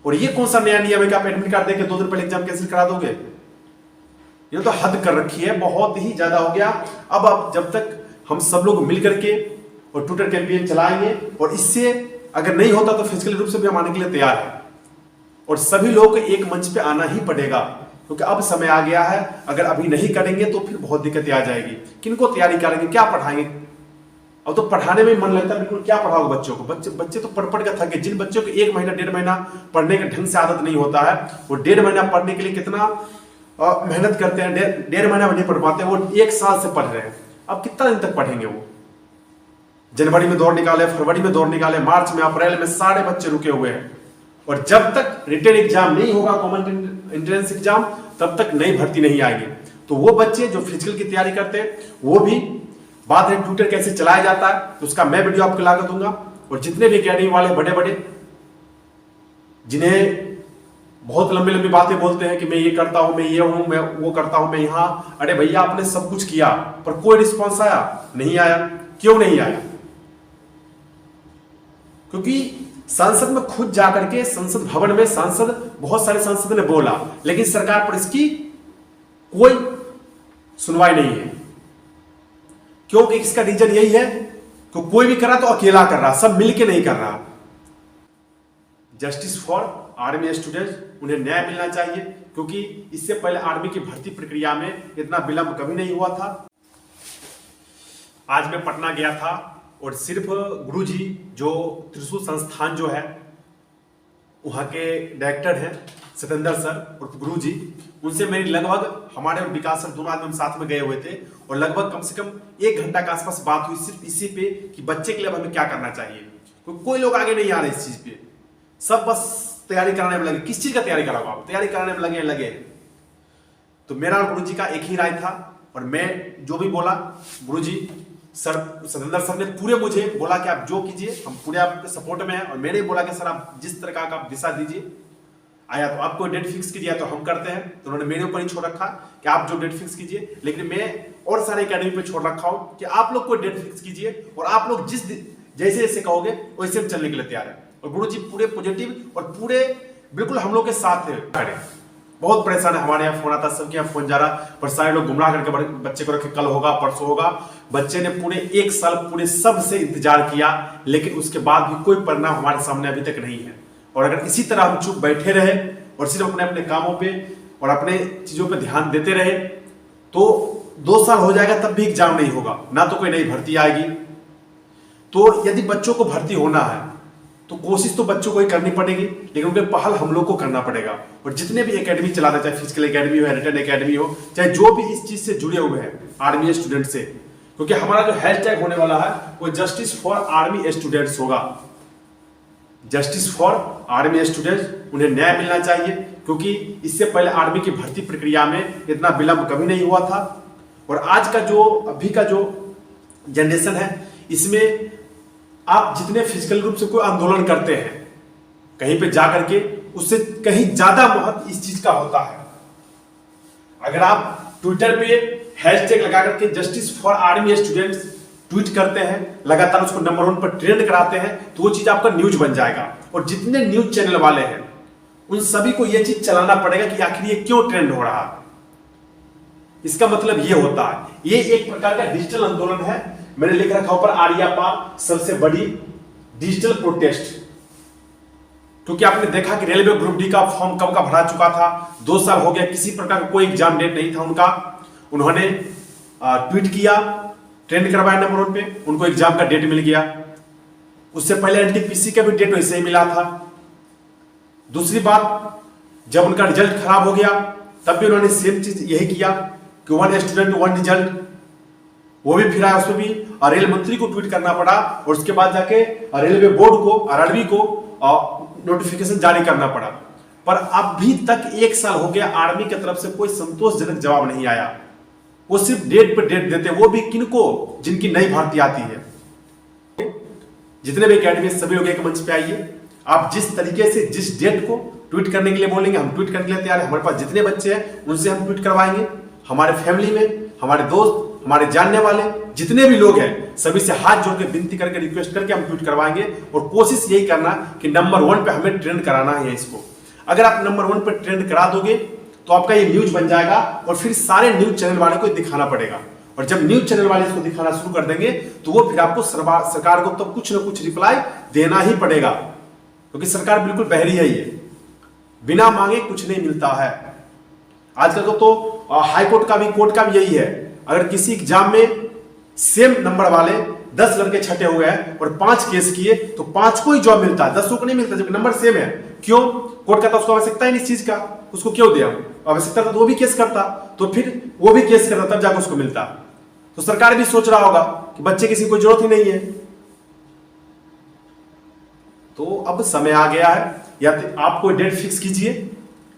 और ये कौन सा नया नियम है कि आप एडमिट कार्ड देके 2 दिन पहले एग्जाम कैंसिल करा दोगे? ये तो हद कर रखी है, बहुत ही ज्यादा हो गया। अब जब तक हम सब लोग मिल करके और ट्विटर कैंपेन चलाएंगे, और इससे अगर नहीं होता तो फिजिकल रूप से भी हम आने के लिए तैयार है, और सभी लोग को एक मंच पे आना ही पड़ेगा, क्योंकि अब समय आ गया है। अगर अभी नहीं करेंगे तो फिर बहुत दिक्कतें आ जाएगी। किनको तैयारी करेंगे, क्या पढ़ाएंगे? अब तो पढ़ाने में मन लगता है बिल्कुल, क्या पढ़ाओगे बच्चों को? बच्चे तो पढ़ के थके। जिन बच्चों को 1 महीना 1.5 महीना पढ़ने के ढंग से आदत नहीं होता है, वो 1.5 महीना पढ़ने के लिए कितना मेहनत करते हैं, 1.5 महीना में नहीं पढ़ पाते, वो 1 साल से पढ़ रहे हैं। अब कितना दिन तक पढ़ेंगे वो? जनवरी में दौड़ निकाले, फरवरी में दौड़ निकाले, मार्च में, अप्रैल में सारे बच्चे रुके हुए हैं। और जब तक रिटन एग्जाम नहीं होगा, कॉमन एंट्रेंस एग्जाम, तब तक नई भर्ती नहीं आएगी। तो वो बच्चे जो फिजिकल की तैयारी करते हैं, वो भी बात है ट्विटर कैसे चलाया जाता है, तो उसका मैं वीडियो आपको ला कर दूंगा। और जितने भी अकेडमी वाले बड़े बड़े जिन्हें बहुत लंबी लंबी बातें बोलते हैं कि मैं ये करता हूं, मैं ये हूं, मैं वो करता हूं, मैं यहां, अरे भैया आपने सब कुछ किया पर कोई रिस्पॉन्स आया नहीं? आया। क्यों नहीं आया? क्योंकि संसद में खुद जाकर के, संसद भवन में बहुत सारे सांसद ने बोला, लेकिन सरकार पर इसकी कोई सुनवाई नहीं है। क्योंकि इसका रीजन यही है कि कोई भी कर रहा तो अकेला कर रहा, सब मिलके नहीं कर रहा। जस्टिस फॉर आर्मी स्टूडेंट्स, उन्हें न्याय मिलना चाहिए, क्योंकि इससे पहले आर्मी की भर्ती प्रक्रिया में इतना विलंब कभी नहीं हुआ था। आज मैं पटना गया था, और सिर्फ गुरुजी जो त्रिशूल संस्थान जो है, वहां के डायरेक्टर हैं सतेंद्र सर और गुरुजी, उनसे मेरी लगभग, हमारे और विकास सर दोनों आदमी हम साथ में गए हुए थे, और लगभग कम से कम 1 घंटा के आसपास बात हुई सिर्फ इसी पे कि बच्चे के लिए हमें क्या करना चाहिए। कोई लोग आगे नहीं आ रहे इस चीज पे, सब बस तैयारी कराने में लगे। किस चीज का तैयारी कराओ आप? तैयारी कराने में लगे। तो मेरा और गुरुजी का एक ही राय था, और मैं जो भी बोला, गुरुजी सर, सतेंद्र सर ने पूरे मुझे बोला कि आप जो कीजिए, हम पूरे आपके सपोर्ट में हैं। और मैंने बोला कि सर आप जिस तरह का आप दिशा दीजिए, आया तो आप कोई डेट फिक्स कीजिए तो हम करते हैं। तो उन्होंने मेरे ऊपर ही छोड़ रखा कि आप जो डेट फिक्स कीजिए, लेकिन मैं और सारे एकेडमी पे छोड़ रखा हूं कि आप लोग कोई डेट फिक्स कीजिए, और आप लोग जैसे जैसे कहोगे वैसे हम चलने के लिए तैयार है। और गुरुजी पूरे पॉजिटिव और पूरे बिल्कुल हम लोग के साथ थे। बहुत परेशान है, हमारे यहाँ फोन आता, सबके यहाँ फोन जा रहा, पर सारे लोग गुमराह करके बच्चे को रखे, कल होगा परसों होगा। बच्चे ने पूरे 1 साल पूरे सब से इंतजार किया, लेकिन उसके बाद भी कोई परिणाम हमारे सामने अभी तक नहीं है। और अगर इसी तरह हम चुप बैठे रहे और सिर्फ अपने अपने कामों पे और अपने चीजों पे ध्यान देते रहे, तो 2 साल हो जाएगा तब भी एग्जाम नहीं होगा, ना तो कोई नई भर्ती आएगी। तो यदि बच्चों को भर्ती होना है तो कोशिश तो बच्चों को ही करनी पड़ेगी, लेकिन उनके पहल हम लोग को करना पड़ेगा। और जितने भी एकेडमी चलाना, चाहे फिजिकल एकेडमी हो, रिटन एकेडमी हो, चाहे जो भी इस चीज से जुड़े हुए हैं आर्मी स्टूडेंट से, क्योंकि हमारा जो हैशटैग होने वाला है वो जस्टिस फॉर आर्मी स्टूडेंट्स होगा। जस्टिस फॉर आर्मी स्टूडेंट्स, उन्हें न्याय मिलना चाहिए, क्योंकि इससे पहले आर्मी की भर्ती प्रक्रिया में इतना विलंब कभी नहीं हुआ था। और आज का जो, अभी का जो जनरेशन है, इसमें आप जितने फिजिकल रूप से कोई आंदोलन करते हैं कहीं पे जाकर के, उससे कहीं ज्यादा महत्व इस चीज का होता है। अगर आप ट्विटर पे हैशटैग लगा करके justice for army students tweet करते हैं, लगातार उसको नंबर 1 पर ट्रेंड कराते हैं, तो वो चीज आपका न्यूज बन जाएगा। और जितने न्यूज चैनल वाले हैं उन सभी को यह चीज चलाना पड़ेगा कि आखिर ये क्यों ट्रेंड हो रहा है। इसका मतलब ये होता है, ये एक प्रकार का डिजिटल आंदोलन है। मैंने लिख रखा ऊपर, आर्या पार सबसे बड़ी डिजिटल प्रोटेस्ट। क्योंकि आपने देखा कि रेलवे ग्रुप डी का फॉर्म कब का भरा चुका था, 2 साल हो गया, किसी प्रकार का कोई एग्जाम डेट नहीं था उनका। उन्होंने ट्वीट किया, ट्रेंड करवाया नंबर 1 पे, उनको एग्जाम का डेट मिल गया। उससे पहले एनटीपीसी का भी डेट वैसे ही मिला था। दूसरी बात, जब उनका रिजल्ट खराब हो गया तब भी उन्होंने सेम चीज यही किया कि 1 स्टूडेंट 1 रिजल्ट, वो भी फिर आया, उसमें भी रेल मंत्री को ट्वीट करना पड़ा, और उसके बाद जाके रेलवे बोर्ड को, आरआरबी को नोटिफिकेशन जारी करना पड़ा। पर अभी तक 1 साल हो गया, आर्मी की तरफ से कोई संतोषजनक जवाब नहीं आया। वो सिर्फ डेट पे डेट देते, वो भी किनको, जिनकी नई भर्ती आती है। जितने भी एकेडमी सभी लोग एक मंच पे आइए, आप जिस तरीके से जिस डेट को ट्वीट करने के लिए बोलेंगे, हम ट्वीट करने के लिए तैयार हैं। हमारे पास जितने बच्चे हैं उनसे हम ट्वीट करवाएंगे, हमारे फैमिली में, हमारे दोस्त, हमारे जानने वाले जितने भी लोग हैं सभी से हाथ जोड़ के विनती करके रिक्वेस्ट करके हम ट्वीट करवाएंगे और कोशिश यही करना कि नंबर 1 पे हमें ट्रेंड कराना है इसको। अगर आप नंबर 1 पे ट्रेंड करा दोगे तो आपका ये न्यूज बन जाएगा और फिर सारे न्यूज चैनल वाले को दिखाना पड़ेगा, और जब न्यूज चैनल वाले इसको दिखाना शुरू कर देंगे तो वो फिर आपको सरकार को तो कुछ ना कुछ रिप्लाई देना ही पड़ेगा, क्योंकि सरकार बिल्कुल बहरी है, ये बिना मांगे कुछ नहीं मिलता है। आजकल तो हाई कोर्ट का भी, कोर्ट का भी यही है, अगर किसी एग्जाम में सेम नंबर वाले 10 लड़के छटे हुए हैं और 5 केस किए तो 5 को ही जॉब मिलता है, 10 को नहीं मिलता, जब नंबर सेम है। क्यों? कोर्ट का तो उसको आवश्यकता ही नहीं इस चीज का, उसको क्यों दिया? आवश्यकता था तो वो भी केस करता, तो फिर वो भी केस करता तब जाकर उसको मिलता। तो सरकार भी सोच रहा होगा कि बच्चे किसी को जरूरत ही नहीं है। तो अब समय आ गया है, या तो आप कोई डेट फिक्स कीजिए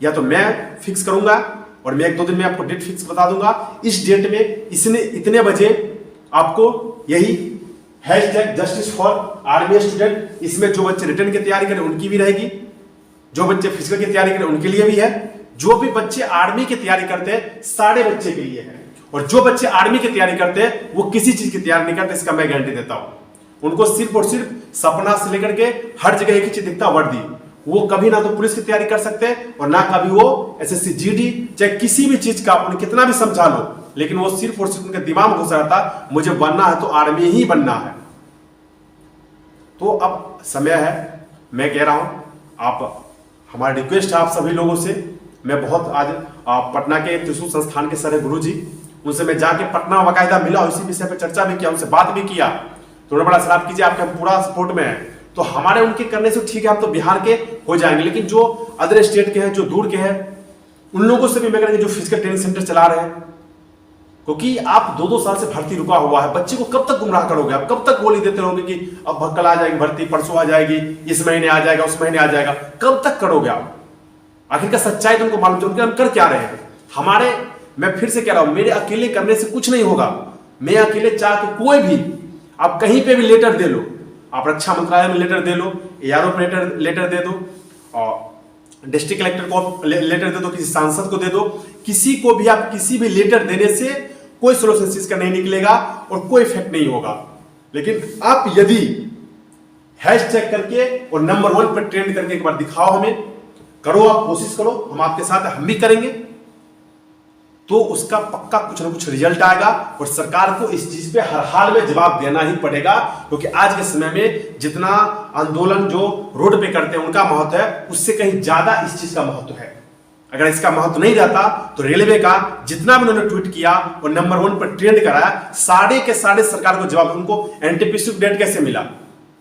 या तो मैं फिक्स करूंगा, और मैं 1-2 दिन में आपको डेट फिक्स बता दूंगा। इस डेट में इतने बजे आपको यही #जस्टिस फॉर आर्मी स्टूडेंट, इसमें जो बच्चे रिटर्न की तैयारी करें उनकी भी रहेगी, जो बच्चे फिजिकल की तैयारी करें उनके लिए भी है, जो भी बच्चे आर्मी की तैयारी करते हैं सारे बच्चे के लिए है, और जो बच्चे आर्मी की तैयारी करते हैं वो किसी चीज की तैयारी नहीं करते, इसका मैं गारंटी देता हूं। उनको सिर्फ और सिर्फ सपना से लेकर के हर जगह एक ही चीज दिखता, वर्दी। वो कभी ना तो पुलिस की तैयारी कर सकते हैं और ना कभी वो SSC GD चाहे किसी भी चीज का उन्हें कितना भी समझा लो, लेकिन वो सिर्फ और सिर्फ उनके दिमाग में घुसा रहता मुझे बनना है तो आर्मी ही बनना है। तो अब समय है, मैं कह रहा हूं, आप, हमारी रिक्वेस्ट है आप सभी लोगों से, मैं बहुत आज पटना के त्रिशूल संस्थान के सर गुरु जी, उनसे मैं जाके पटना बाकायदा मिला, इसी विषय पर चर्चा भी किया, उनसे बात भी किया, तो उन्होंने बड़ा सलाह कीजिए आपके हम पूरा सपोर्ट में है। तो हमारे उनके करने से ठीक है, हम तो बिहार के हो जाएंगे, लेकिन जो अदर स्टेट के हैं, जो दूर के हैं, उन लोगों से भी मैं करेंगे जो फिजिकल ट्रेनिंग सेंटर चला रहे हैं, क्योंकि आप 2-2 साल से भर्ती रुका हुआ है, बच्चे को कब तक गुमराह करोगे आप? कब तक गोली देते रहोगे कि अब कल आ जाएगी भर्ती, परसों आ जाएगी, इस महीने आ जाएगा, उस महीने आ जाएगा, कब तक करोगे आप? आखिर का सच्चाई तुमको मालूम है, उनके हम कर क्या रहे हैं? हमारे, मैं फिर से कह रहा हूं, मेरे अकेले करने से कुछ नहीं होगा। मैं अकेले चाह के कोई भी, आप कहीं पे भी लेटर दे लो, आप रक्षा मंत्रालय में लेटर दे लो, ARO पे लेटर दे दो, और डिस्ट्रिक्ट कलेक्टर को लेटर दे दो, किसी सांसद को दे दो, किसी को भी आप किसी भी लेटर देने से कोई सोल्यूशन इसका नहीं निकलेगा और कोई इफेक्ट नहीं होगा। लेकिन आप यदि हैशटैग करके और नंबर 1 पर ट्रेंड करके एक बार दिखाओ हमें, करो, आप कोशिश करो, हम आपके साथ, हम भी करेंगे, तो उसका पक्का कुछ ना कुछ रिजल्ट आएगा और सरकार को इस चीज पे हर हाल में जवाब देना ही पड़ेगा, क्योंकि आज के समय में जितना आंदोलन जो रोड पे करते हैं उनका महत्व है, उससे कहीं ज्यादा इस चीज का महत्व है। अगर इसका महत्व नहीं रहता तो रेलवे का जितना भी उन्होंने ट्वीट किया और नंबर 1 पर ट्रेंड कराया, सारे के सारे सरकार को जवाब, उनको NTPC डेट कैसे मिला?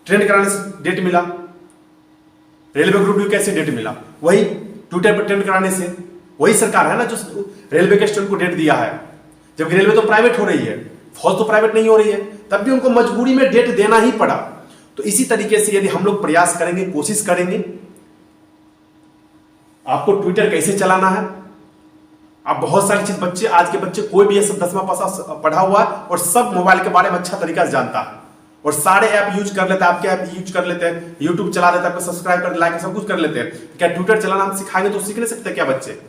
ट्रेंड कराने से डेट मिला। रेलवे ग्रुप डी कैसे डेट मिला? वही ट्विटर पर ट्रेंड कराने से। वही सरकार है ना जो रेलवे के स्टूडेंट को डेट दिया है, जबकि रेलवे तो प्राइवेट हो रही है, फौज तो प्राइवेट नहीं हो रही है, तब भी उनको मजबूरी में डेट देना ही पड़ा। तो इसी तरीके से यदि हम लोग प्रयास करेंगे, कोशिश करेंगे, आपको ट्विटर कैसे चलाना है, आप बहुत सारी चीज, बच्चे, आज के बच्चे कोई भी ये सब 10वां पासा पढ़ा हुआ है और सब मोबाइल के बारे में अच्छा तरीका से जानता है और सारे ऐप यूज कर लेते हैं, आपके ऐप यूज कर लेते हैं, यूट्यूब चला लेते हैं, आपको सब्सक्राइब कर, लाइक, सब कुछ कर लेते हैं। क्या ट्विटर चलाना हम सिखाएंगे तो सीख नहीं सकते क्या बच्चे?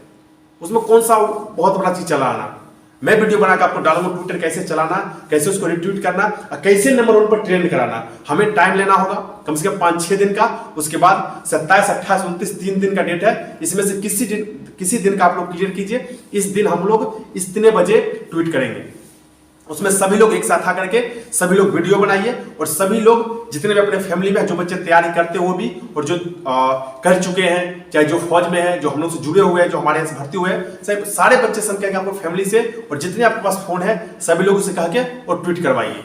उसमें कौन सा बहुत बड़ा चीज चलाना? मैं वीडियो बनाकर आपको डालूंगा ट्विटर कैसे चलाना, कैसे उसको रिट्वीट करना, कैसे नंबर 1 पर ट्रेंड कराना। हमें टाइम लेना होगा कम से कम 5-6 दिन का, उसके बाद 27, 28, 29 3 दिन का डेट है, इसमें से किसी दिन का आप लोग क्लियर कीजिए। इस दिन हम लोग इतने बजे ट्वीट करेंगे, उसमें सभी लोग एक साथ आकर के सभी लोग वीडियो बनाइए और सभी लोग जितने भी अपने फैमिली में जो बच्चे तैयारी करते हैं वो भी, और जो कर चुके हैं, चाहे जो फौज में है, जो हम लोग से जुड़े हुए हैं, जो हमारे यहाँ से भर्ती हुए हैं, सारे बच्चे संख्या आपको फैमिली से, और जितने आपके पास फोन है सभी लोगों से कह के और ट्वीट करवाइए,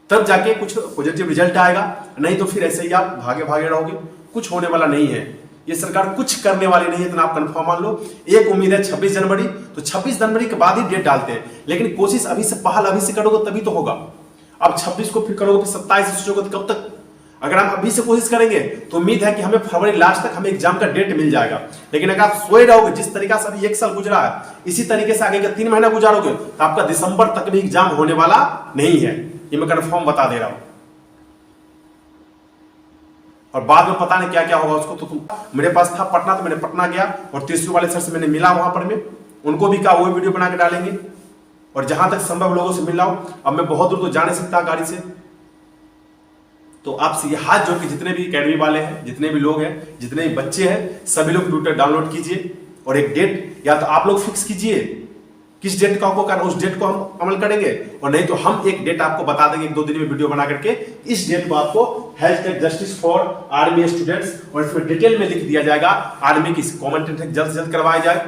तब जाके कुछ पॉजिटिव रिजल्ट आएगा। नहीं तो फिर ऐसे ही आप भागे भागे रहोगे, कुछ होने वाला नहीं है। ये सरकार कुछ करने वाली नहीं है, इतना आप कंफर्म मान लो। एक उम्मीद है 26 जनवरी, तो 26 जनवरी के बाद ही डेट डालते हैं, लेकिन कोशिश अभी से पहल अभी से करोगे तभी तो होगा। अब 26 को फिर करोगे, फिर 27 से सोचोगे तो कब तक? अगर हम अभी से कोशिश करेंगे तो उम्मीद है कि हमें फरवरी लास्ट तक हमें एग्जाम का डेट मिल जाएगा। लेकिन अगर आप सोए रहोगे, जिस तरीका से अभी 1 साल गुजरा है, इसी तरीके से आगे का 3 महीना गुजारोगे तो आपका दिसंबर तक भी एग्जाम होने वाला नहीं है, ये मैं कंफर्म बता दे रहा हूं। और बाद में पता नहीं क्या क्या होगा उसको, तो तुम, मेरे पास था पटना, तो मैंने पटना गया और त्रिशूल वाले सर से मैंने मिला, वहां पर मैं उनको भी कहा वो वीडियो बना के डालेंगे। और जहां तक संभव लोगों से मिल रहा हूं। अब मैं बहुत दूर तो जा नहीं सकता गाड़ी से, तो आपसे ये हाथ जोड़ के जितने भी एकेडमी वाले हैं, जितने भी लोग हैं, जितने भी बच्चे हैं, सभी लोग ट्विटर डाउनलोड कीजिए और एक डेट या तो आप लोग फिक्स कीजिए किस डेट का आपको करना, उस डेट को हम अमल करेंगे, और नहीं तो हम एक डेट आपको बता देंगे 1-2 दिन में वीडियो बना करके, इस डेट को आपको #जस्टिस फॉर आर्मी स्टूडेंट्स, और इसमें डिटेल में लिख दिया जाएगा आर्मी की कॉमन एंट्रेंस जल्द से जल्द करवाई जाए,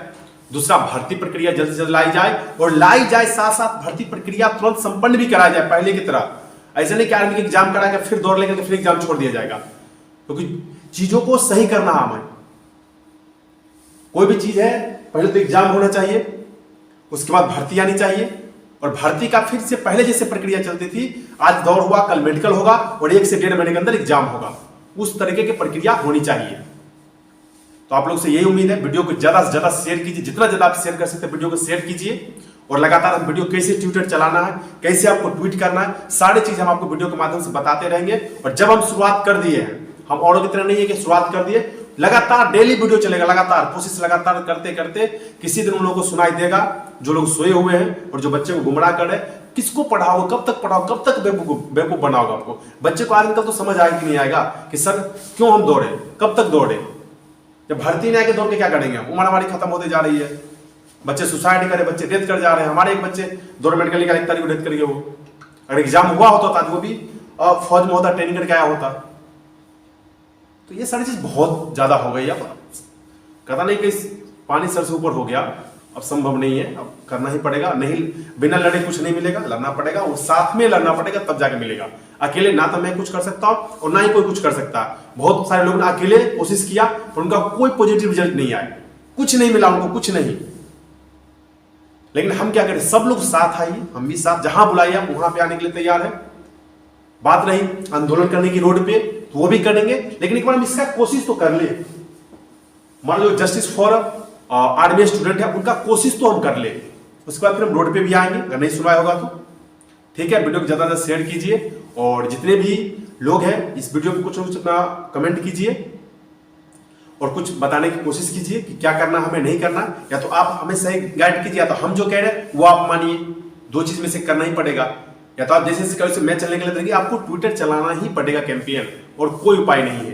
दूसरा भर्ती प्रक्रिया जल्द से जल्द लाई जाए, और लाई जाए साथ साथ भर्ती प्रक्रिया तुरंत संपन्न भी कराई जाए पहले की तरह। ऐसे नहीं कि आर्मी का एग्जाम करा के फिर दौड़ लेकर फिर एग्जाम छोड़ दिया जाएगा, क्योंकि चीजों को सही करना हमें। कोई भी चीज है पहले तो एग्जाम होना चाहिए, उसके बाद भर्ती आनी चाहिए, और भर्ती का फिर से पहले जैसे प्रक्रिया चलती थी, आज दौड़ हुआ कल मेडिकल होगा और 1 से 1.5 महीने के अंदर एग्जाम होगा, उस तरीके की प्रक्रिया होनी चाहिए। तो आप लोग से यही उम्मीद है, वीडियो को ज्यादा से ज्यादा शेयर कीजिए, जितना ज्यादा आप शेयर कर सकते हैं वीडियो को शेयर कीजिए, और लगातार हम वीडियो कैसे ट्विटर चलाना है, कैसे आपको ट्वीट करना है, सारी चीज हम आपको वीडियो के माध्यम से बताते रहेंगे। और जब हम शुरुआत कर दिए हैं, हम औरों की तरह नहीं है कि शुरुआत कर दिए, लगातार डेली वीडियो चलेगा, लगातार कोशिश लगातार करते करते किसी दिन उन लोगों को सुनाई देगा जो लोग सोए हुए हैं और जो बच्चे को गुमराह कर रहे हैं। किसको पढ़ाओ, कब तक पढ़ाओ, कब तक बेवकूफ बनाओगे आपको? बच्चे को आजकल तो समझ आएगा कि नहीं आएगा कि सर क्यों हम दौड़े, कब तक दौड़े, जब भर्ती नहीं आके दौड़ के क्या करेंगे? उम्र हमारी खत्म होते जा रही है, बच्चे सुसाइड करे, बच्चे डेथ कर जा रहे हैं। हमारे एक बच्चे 2 मेडिकल निकाल 1 तारीख को डेथ करिए। वो अगर एग्जाम हुआ होता तो वो भी फौज में होता, ट्रेनिंग करके आया होता। तो ये सारी चीज बहुत ज्यादा हो गई। अब कहता नहीं कि पानी सर से ऊपर हो गया, अब संभव नहीं है, अब करना ही पड़ेगा। नहीं, बिना लड़े कुछ नहीं मिलेगा, लड़ना पड़ेगा, और साथ में लड़ना पड़ेगा, तब जाके मिलेगा। अकेले ना तो मैं कुछ कर सकता हूं और ना ही कोई कुछ कर सकता। बहुत सारे लोगों ने अकेले कोशिश किया पर उनका कोई पॉजिटिव रिजल्ट नहीं आया, कुछ नहीं मिला उनको, कुछ नहीं। लेकिन हम क्या करें, सब लोग साथ आइए, हम भी साथ, जहां बुलाइए आप वहां पे आने के लिए तैयार है। बात रही आंदोलन करने की रोड पे, तो वो भी करेंगे, लेकिन एक बार हम इसका कोशिश तो कर ले। मान लो जस्टिस फॉर आर्मी स्टूडेंट है, उनका कोशिश तो हम कर ले, उसके बाद फिर हम रोड पे भी आएंगे, अगर नहीं सुनाया होगा तो। ठीक है, वीडियो को ज्यादा से शेयर कीजिए, और जितने भी लोग हैं इस वीडियो को कुछ न कुछ अपना कमेंट कीजिए और कुछ बताने की कोशिश कीजिए कि क्या करना हमें नहीं करना। या तो आप हमें सही गाइड कीजिए, या तो हम जो कह रहे हैं वो आप मानिए, 2 चीज में से करना ही पड़ेगा। या तो आप जैसे मैं चलने के लिए देंगे, आपको ट्विटर चलाना ही पड़ेगा कैंपेन, और कोई उपाय नहीं है।